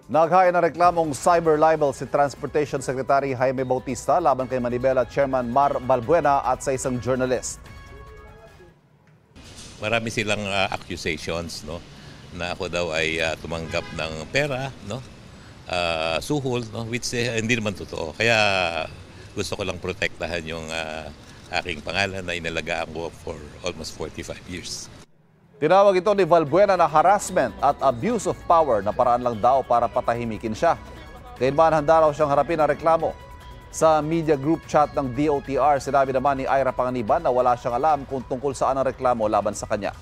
Naghain ng reklamong cyber libel si Transportation Secretary Jaime Bautista laban kay Manibela Chairman Mar Balbuena at sa isang journalist. Marami silang accusations, no, na ako daw ay tumanggap ng pera, no, suhol, no, which hindi naman totoo. Kaya gusto ko lang protektahan yung aking pangalan na inalagaan ko for almost 45 years. Tinawag ito ni Balbuena na harassment at abuse of power na paraan lang daw para patahimikin siya. Gayunman, handa raw siyang harapin ang reklamo. Sa media group chat ng DOTR, sinabi naman ni Ira Panganiban na wala siyang alam kung tungkol saan ang reklamo laban sa kanya.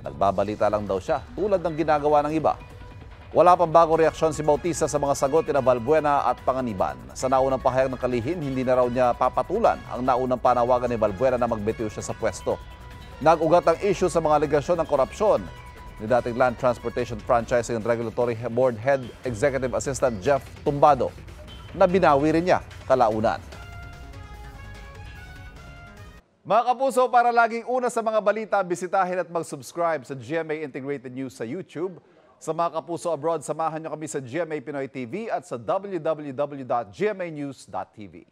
Nagbabalita lang daw siya, tulad ng ginagawa ng iba. Wala pang bagong reaksyon si Bautista sa mga sagot ni Balbuena at Panganiban. Sa naunang pahayag ng kalihim, hindi na raw niya papatulan ang naunang panawagan ni Balbuena na magbitiw siya sa pwesto. Nag-ugat ang issue sa mga alegasyon ng korupsyon ni dating Land Transportation Franchising and Regulatory Board Head Executive Assistant Jeff Tumbado na binawi rin niya kalaunan. Mga kapuso, para laging una sa mga balita, bisitahin at mag-subscribe sa GMA Integrated News sa YouTube. Sa mga kapuso abroad, samahan niyo kami sa GMA Pinoy TV at sa www.gmanews.tv.